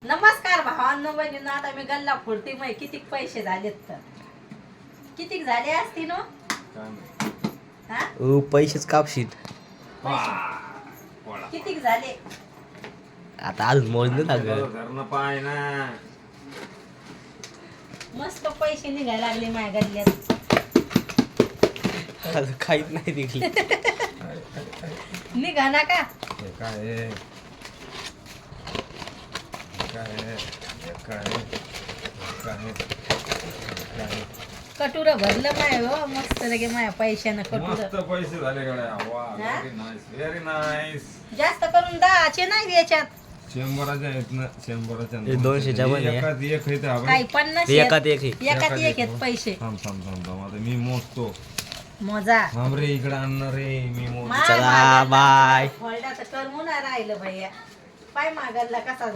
नमस्कार भावांनो बहिणींनो, आता मी गल्ला फोडते. मग किती पैसे झालेत तर किती झाले असतील नो? हा पैसेच कापशील किती झाले? आता आज मोजलं ना ग. मस्त पैसे निघायला लागले माझ्या गल्ल्यात. आज काहीच नाही निघली. निघा ना का? कटुर भरलं माय हो मस्त लगे माझ्या पैशानं कटुर. पैसे झाले गड्या. वा, हा? Very nice, very nice. जास्त करून 10चे नाही याच्यात. 100च्या आहेत ना, 100च्या. हे 200च्या पण आहे. एकात एक आहे ते आपण. काही 50 एकात एक आहे. एकात एक आहेत पैसे. थांब थांब थांब थांब, आता मी मोजतो. मोजा थांब रे, इकडे आणणार रे, मी मोजतो. चला, बाय. होल्डाचं कर म्हणा राहिलं भैया. पाय मागल्ला कसा